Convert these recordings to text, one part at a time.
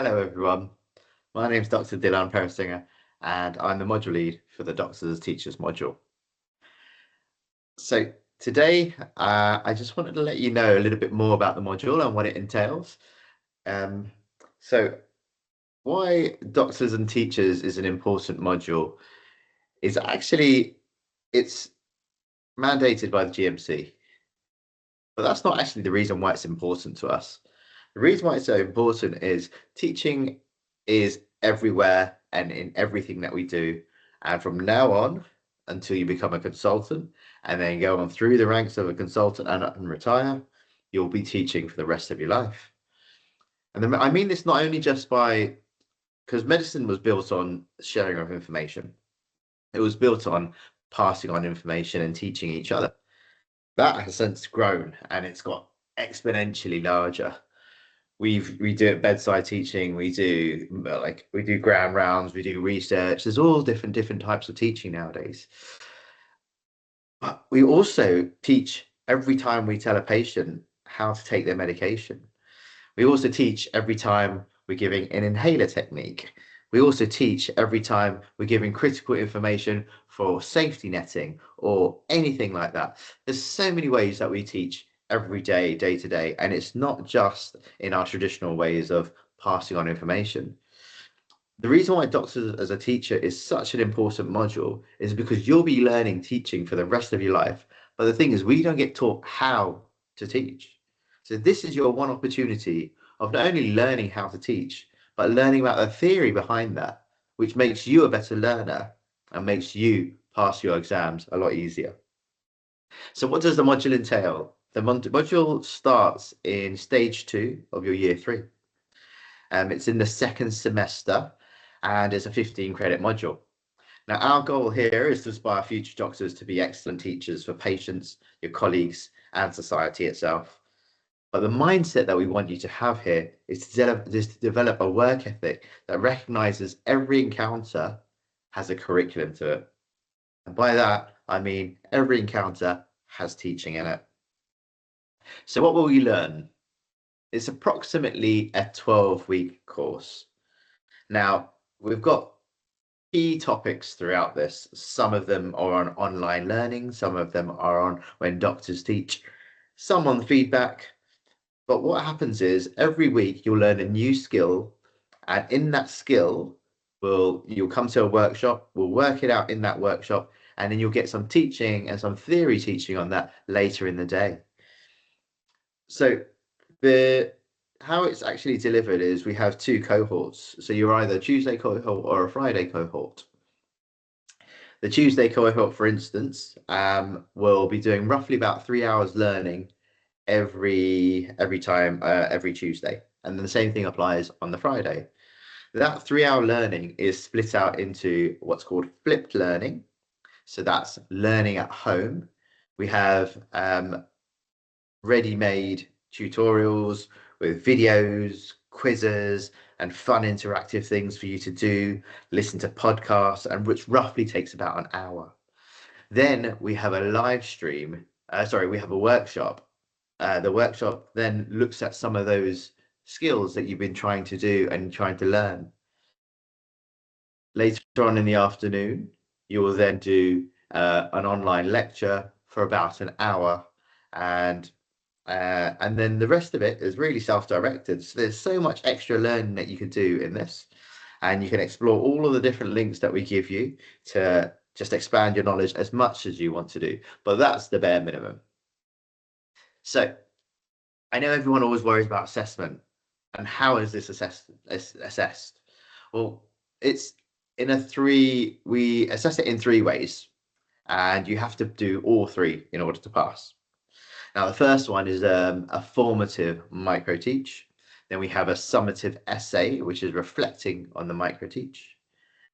Hello everyone, my name is Dr. Dilan Perisinger and I'm the module lead for the Doctors as Teachers module. So today I just wanted to let you know a little bit more about the module and what it entails. So why Doctors and Teachers is an important module is actually it's mandated by the GMC, but that's not actually the reason why it's important to us. The reason why it's so important is teaching is everywhere and in everything that we do. And from now on, until you become a consultant and then go on through the ranks of a consultant and retire, you'll be teaching for the rest of your life. And then, I mean this not only just by, because medicine was built on sharing of information. It was built on passing on information and teaching each other. That has since grown and it's got exponentially larger. We do it bedside teaching, we do ground rounds, we do research. There's all different types of teaching nowadays. But we also teach every time we tell a patient how to take their medication. We also teach every time we're giving an inhaler technique. We also teach every time we're giving critical information for safety netting or anything like that. There's so many ways that we teach every day, day to day, and it's not just in our traditional ways of passing on information. The reason why Doctors as a Teacher is such an important module is because you'll be learning teaching for the rest of your life. But the thing is, we don't get taught how to teach. So this is your one opportunity of not only learning how to teach, but learning about the theory behind that, which makes you a better learner and makes you pass your exams a lot easier. So what does the module entail? The module starts in stage 2 of your year 3. It's in the second semester and it's a 15 credit module. Now, our goal here is to inspire future doctors to be excellent teachers for patients, your colleagues, and society itself. But the mindset that we want you to have here is to develop a work ethic that recognizes every encounter has a curriculum to it. And by that, I mean every encounter has teaching in it. So what will we learn? It's approximately a 12-week course. Now, we've got key topics throughout this. Some of them are on online learning, some of them are on when doctors teach, some on feedback. But what happens is every week you'll learn a new skill, and in that skill, you'll come to a workshop, we'll work it out in that workshop, and then you'll get some teaching and some theory teaching on that later in the day. So how it's actually delivered is we have 2 cohorts. So you're either a Tuesday cohort or a Friday cohort. The Tuesday cohort, for instance, will be doing roughly about 3 hours learning every Tuesday, and then the same thing applies on the Friday. That 3-hour learning is split out into what's called flipped learning. So that's learning at home. We have ready-made tutorials with videos, quizzes, and fun interactive things for you to do, listen to podcasts, and which roughly takes about an hour. Then we have a live stream, we have a workshop. The workshop then looks at some of those skills that you've been trying to do and trying to learn. Later on in the afternoon, you will then do an online lecture for about an hour, and then the rest of it is really self-directed. So there's so much extra learning that you can do in this, and you can explore all of the different links that we give you to just expand your knowledge as much as you want to do. But that's the bare minimum. So I know everyone always worries about assessment and how is this assessed? Well, we assess it in 3 ways, and you have to do all 3 in order to pass. Now, the first one is a formative micro teach. Then we have a summative essay, which is reflecting on the micro teach.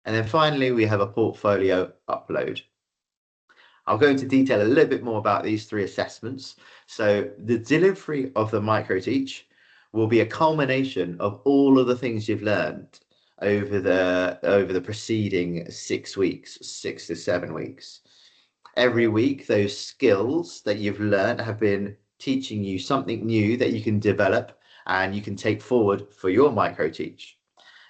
And then finally, we have a portfolio upload. I'll go into detail a little bit more about these 3 assessments. So the delivery of the micro teach will be a culmination of all of the things you've learned over the preceding 6 weeks, 6 to 7 weeks. Every week, those skills that you've learned have been teaching you something new that you can develop and you can take forward for your micro teach.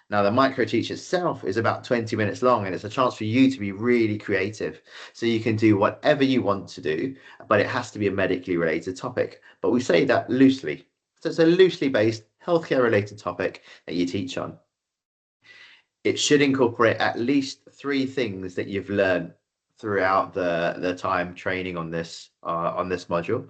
Now, the micro teach itself is about 20 minutes long, and it's a chance for you to be really creative. So you can do whatever you want to do, but it has to be a medically related topic. But we say that loosely. So it's a loosely based healthcare related topic that you teach on. It should incorporate at least 3 things that you've learned throughout the time training on this module.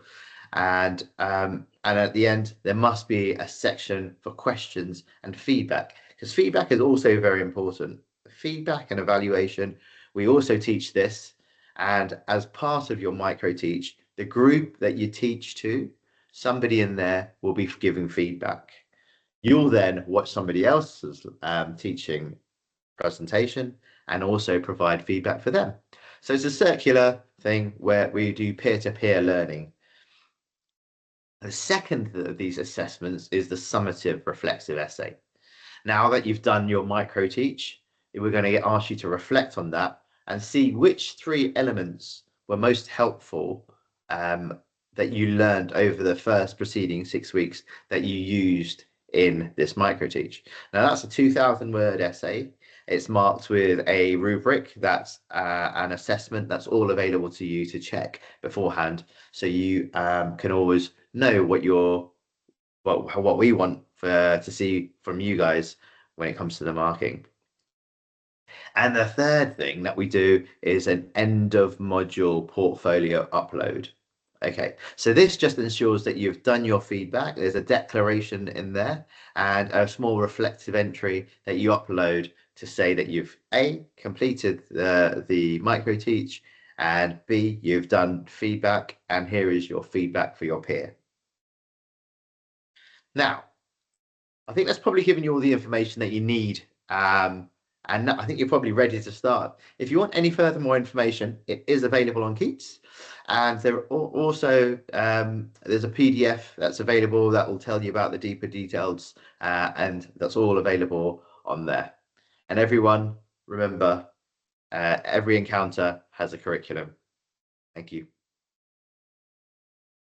And at the end, there must be a section for questions and feedback, because feedback is also very important. Feedback and evaluation, we also teach this. And as part of your micro teach, the group that you teach to, somebody in there will be giving feedback. You'll then watch somebody else's teaching presentation and also provide feedback for them. So it's a circular thing where we do peer-to-peer learning. The second of these assessments is the summative reflexive essay. Now that you've done your micro teach, we're going to ask you to reflect on that and see which 3 elements were most helpful that you learned over the first preceding 6 weeks that you used in this micro teach. Now that's a 2,000 word essay. It's marked with a rubric. That's an assessment that's all available to you to check beforehand, so you can always know what we want to see from you guys when it comes to the marking. And the third thing that we do is an end of module portfolio upload. Okay, so this just ensures that you've done your feedback. There's a declaration in there and a small reflective entry that you upload to say that you've A, completed the micro teach, and B, you've done feedback, and here is your feedback for your peer. Now, I think that's probably given you all the information that you need. And I think you're probably ready to start. If you want any further more information, it is available on Keats. And there are also there's a PDF that's available that will tell you about the deeper details, and that's all available on there. And everyone, remember, every encounter has a curriculum. Thank you.